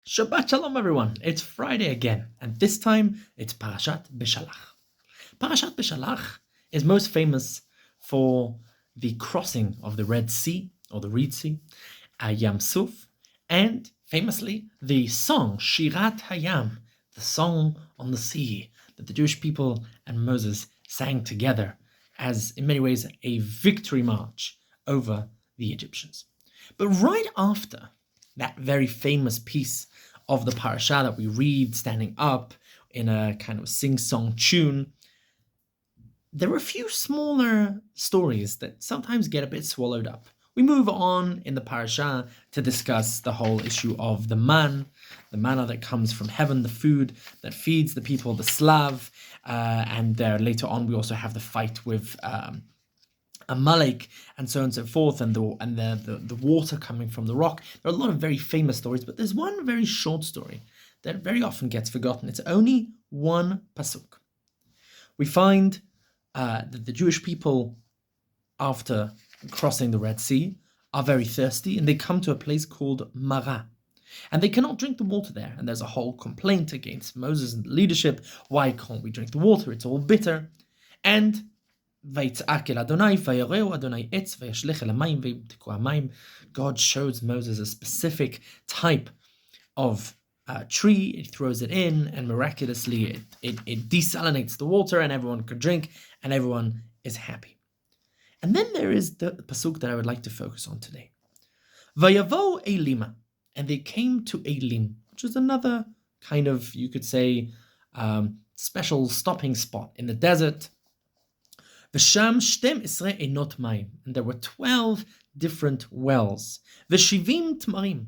Shabbat Shalom, everyone. It's Friday again, and this time it's Parashat Beshalach. Parashat Beshalach is most famous for the crossing of the Red Sea, or the Reed Sea, Yam Suf, and famously the song Shirat Hayam, the song on the sea that the Jewish people and Moses sang together as, in many ways, a victory march over the Egyptians. But right after that very famous piece of the parasha that we read standing up in a kind of sing-song tune, there are a few smaller stories that sometimes get a bit swallowed up. We move on in the parasha to discuss the whole issue of the manna that comes from heaven, the food that feeds the people, the slav, and later on we also have the fight with Amalek, and so on and so forth, and the water coming from the rock. There are a lot of very famous stories, but there's one very short story that very often gets forgotten. It's only one pasuk. We find that the Jewish people, after crossing the Red Sea, are very thirsty, and they come to a place called Marah. And they cannot drink the water there. And there's a whole complaint against Moses and the leadership. Why can't we drink the water? It's all bitter. And God shows Moses a specific type of tree. It throws it in, and miraculously it desalinates the water, and everyone can drink, and everyone is happy. And then there is the pasuk that I would like to focus on today. Vayavo Elima, and they came to Elim, which is another kind of, you could say, special stopping spot in the desert. V'sham shtem esrei enot mayim, and there were 12 different wells. V'shivim tmarim,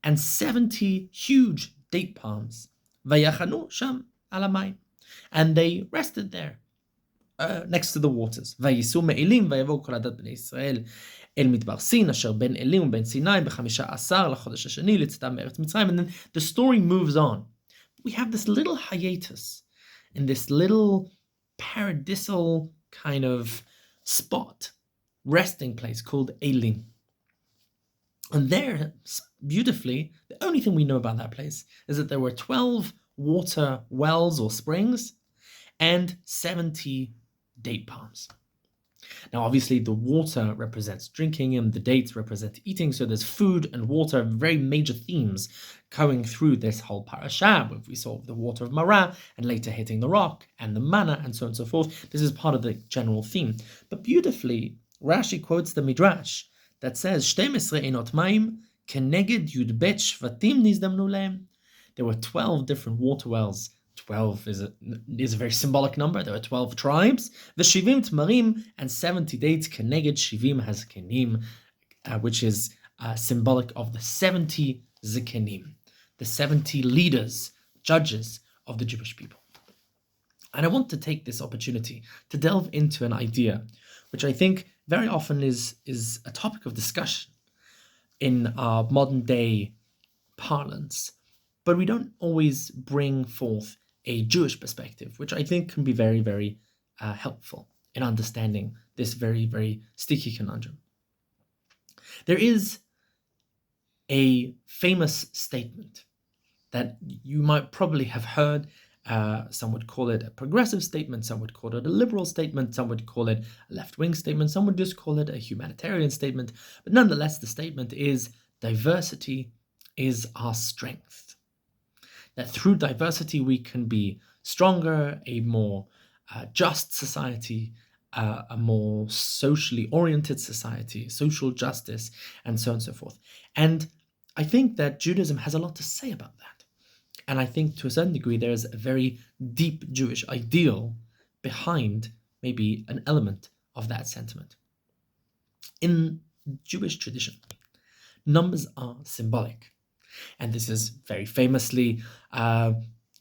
and 70 huge date palms. V'yachanu sham ala mayim, and they rested there next to the waters. V'yisu me'elim v'yavo kol adat bnei Yisrael el midbar sin asher ben Elim ben Sinai ב15 לחודש השני לצאתם מארץ מצרים. And then the story moves on. We have this little hiatus in this little paradisal kind of spot, resting place called Elim. And there, beautifully, the only thing we know about that place is that there were 12 water wells or springs and 70 date palms. Now, obviously, the water represents drinking and the dates represent eating, so there's food and water, very major themes going through this whole parasha. We saw the water of Marah and later hitting the rock and the manna and so on and so forth. This is part of the general theme. But beautifully, Rashi quotes the Midrash that says, 12 enot mayim keneged yudbet shvatim nizdamnu lehem. There were 12 different water wells. 12 is a very symbolic number. There are 12 tribes. The Shivim Tmarim, and 70 dates. Keneged Shivim Hazkenim, which is symbolic of the 70 Zikenim, the 70 leaders, judges of the Jewish people. And I want to take this opportunity to delve into an idea which I think very often is a topic of discussion in our modern day parlance, but we don't always bring forth a Jewish perspective, which I think can be very, very helpful in understanding this very, very sticky conundrum. There is a famous statement that you might probably have heard. Some would call it a progressive statement, some would call it a liberal statement, some would call it a left-wing statement, some would just call it a humanitarian statement. But nonetheless, the statement is diversity is our strength. That through diversity we can be stronger, a more just society, a more socially oriented society, social justice, and so on and so forth. And I think that Judaism has a lot to say about that. And I think to a certain degree there is a very deep Jewish ideal behind maybe an element of that sentiment. In Jewish tradition, numbers are symbolic. And this is very famously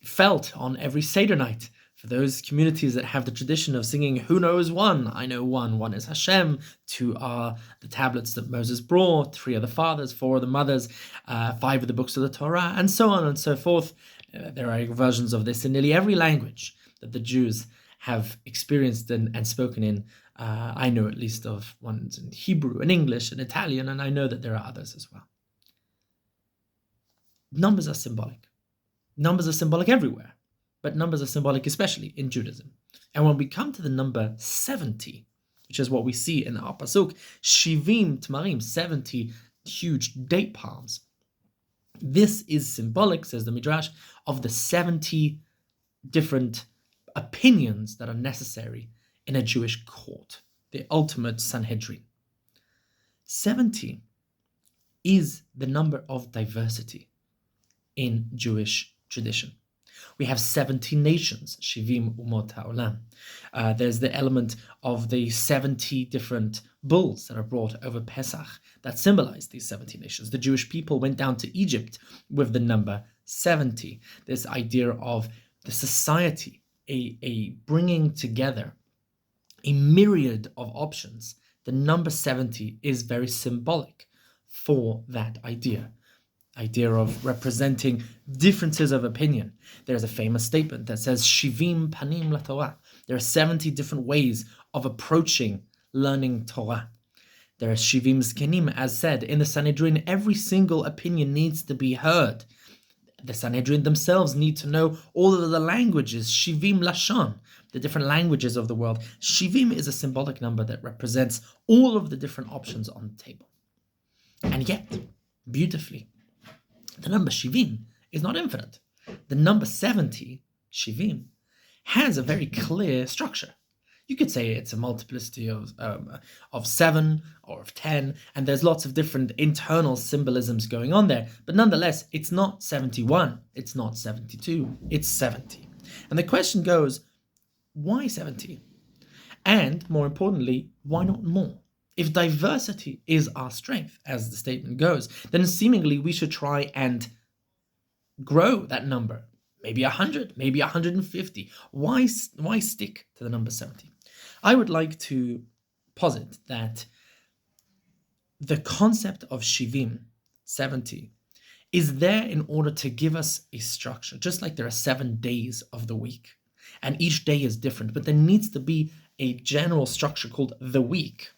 felt on every Seder night. For those communities that have the tradition of singing, who knows one? I know one. One is Hashem. 2 are the tablets that Moses brought. 3 are the fathers. 4 are the mothers. 5 are the books of the Torah, and so on and so forth. There are versions of this in nearly every language that the Jews have experienced and spoken in. I know at least of ones in Hebrew and English and Italian, and I know that there are others as well. numbers are symbolic. Numbers are symbolic everywhere, but numbers are symbolic especially in Judaism. And when we come to the number 70, which is what we see in our pasuk, Shivim Tmarim, 70 huge date palms. This is symbolic, says the Midrash, of the 70 different opinions that are necessary in a Jewish court, the ultimate Sanhedrin. 70 is the number of diversity in Jewish tradition. We have 70 nations, Shivim Umot HaOlam. There's the element of the 70 different bulls that are brought over Pesach that symbolize these 70 nations. The Jewish people went down to Egypt with the number 70. This idea of the society, a bringing together a myriad of options. The number 70 is very symbolic for that idea of representing differences of opinion. There's a famous statement that says, Shivim panim laTorah. There are 70 different ways of approaching learning Torah. There are Shivim zkenim, as said. In the Sanhedrin, every single opinion needs to be heard. The Sanhedrin themselves need to know all of the languages, Shivim lashon, the different languages of the world. Shivim is a symbolic number that represents all of the different options on the table. And yet, beautifully, the number Shivim is not infinite. The number 70, Shivim, has a very clear structure. You could say it's a multiplicity of 7 or of 10, and there's lots of different internal symbolisms going on there. But nonetheless, it's not 71, it's not 72, it's 70. And the question goes, why 70? And more importantly, why not more? If diversity is our strength, as the statement goes, then seemingly we should try and grow that number. Maybe 100, maybe 150. Why stick to the number 70? I would like to posit that the concept of Shivim, 70, is there in order to give us a structure, just like there are 7 days of the week, and each day is different, but there needs to be a general structure called the week,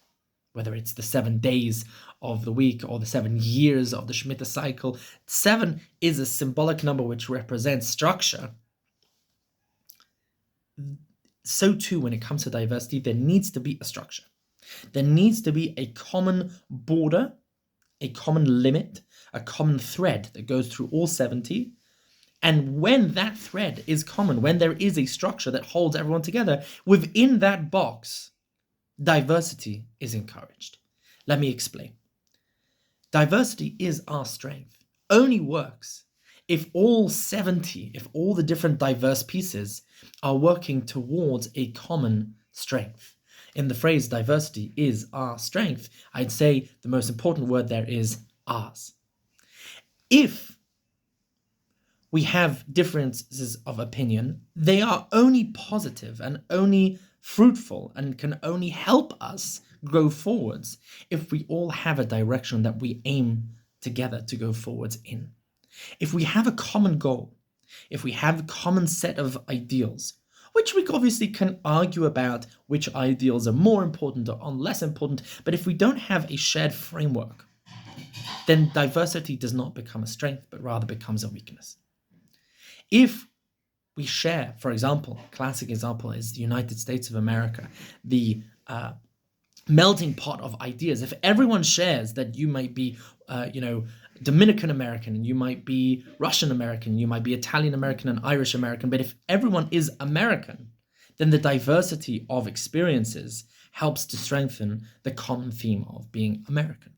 whether it's the 7 days of the week or the 7 years of the Shemitah cycle. 7 is a symbolic number which represents structure. So too, when it comes to diversity, there needs to be a structure. There needs to be a common border, a common limit, a common thread that goes through all 70. And when that thread is common, when there is a structure that holds everyone together, within that box, diversity is encouraged. Let me explain. Diversity is our strength. Only works if all 70, if all the different diverse pieces are working towards a common strength. In the phrase diversity is our strength, I'd say the most important word there is ours. If we have differences of opinion, they are only positive and only fruitful and can only help us grow forwards if we all have a direction that we aim together to go forwards in. If we have a common goal, if we have a common set of ideals, which we obviously can argue about which ideals are more important or less important, but if we don't have a shared framework, then diversity does not become a strength, but rather becomes a weakness. If we share, for example, classic example is the United States of America, the melting pot of ideas. If everyone shares that you might be, Dominican American, and you might be Russian American, you might be Italian American and Irish American, but if everyone is American, then the diversity of experiences helps to strengthen the common theme of being American.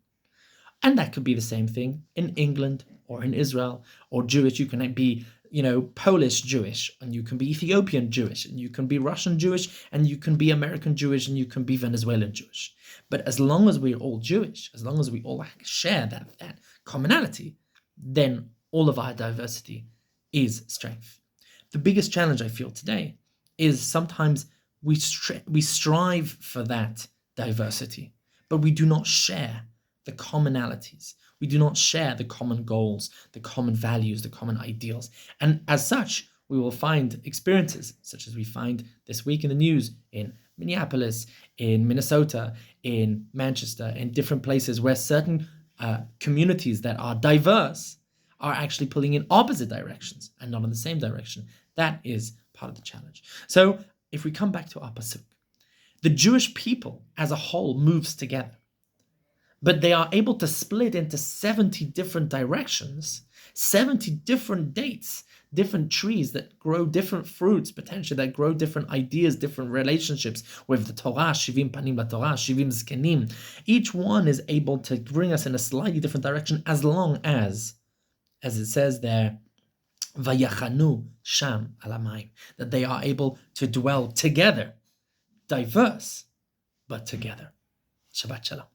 And that could be the same thing in England or in Israel or Jewish. You can be Polish Jewish, and you can be Ethiopian Jewish, and you can be Russian Jewish, and you can be American Jewish, and you can be Venezuelan Jewish. But as long as we're all Jewish, as long as we all share that commonality, then all of our diversity is strength. The biggest challenge I feel today is sometimes we strive for that diversity, but we do not share the commonalities. We do not share the common goals, the common values, the common ideals. And as such, we will find experiences such as we find this week in the news in Minneapolis, in Minnesota, in Manchester, in different places where certain communities that are diverse are actually pulling in opposite directions and not in the same direction. That is part of the challenge. So if we come back to our pasuk, the Jewish people as a whole moves together, but they are able to split into 70 different directions, 70 different dates, different trees that grow different fruits, potentially that grow different ideas, different relationships with the Torah, Shivim Panim LaTorah, Shivim Zkenim. Each one is able to bring us in a slightly different direction as long as it says there, Vayachanu Sham Alamayim, that they are able to dwell together, diverse, but together. Shabbat Shalom.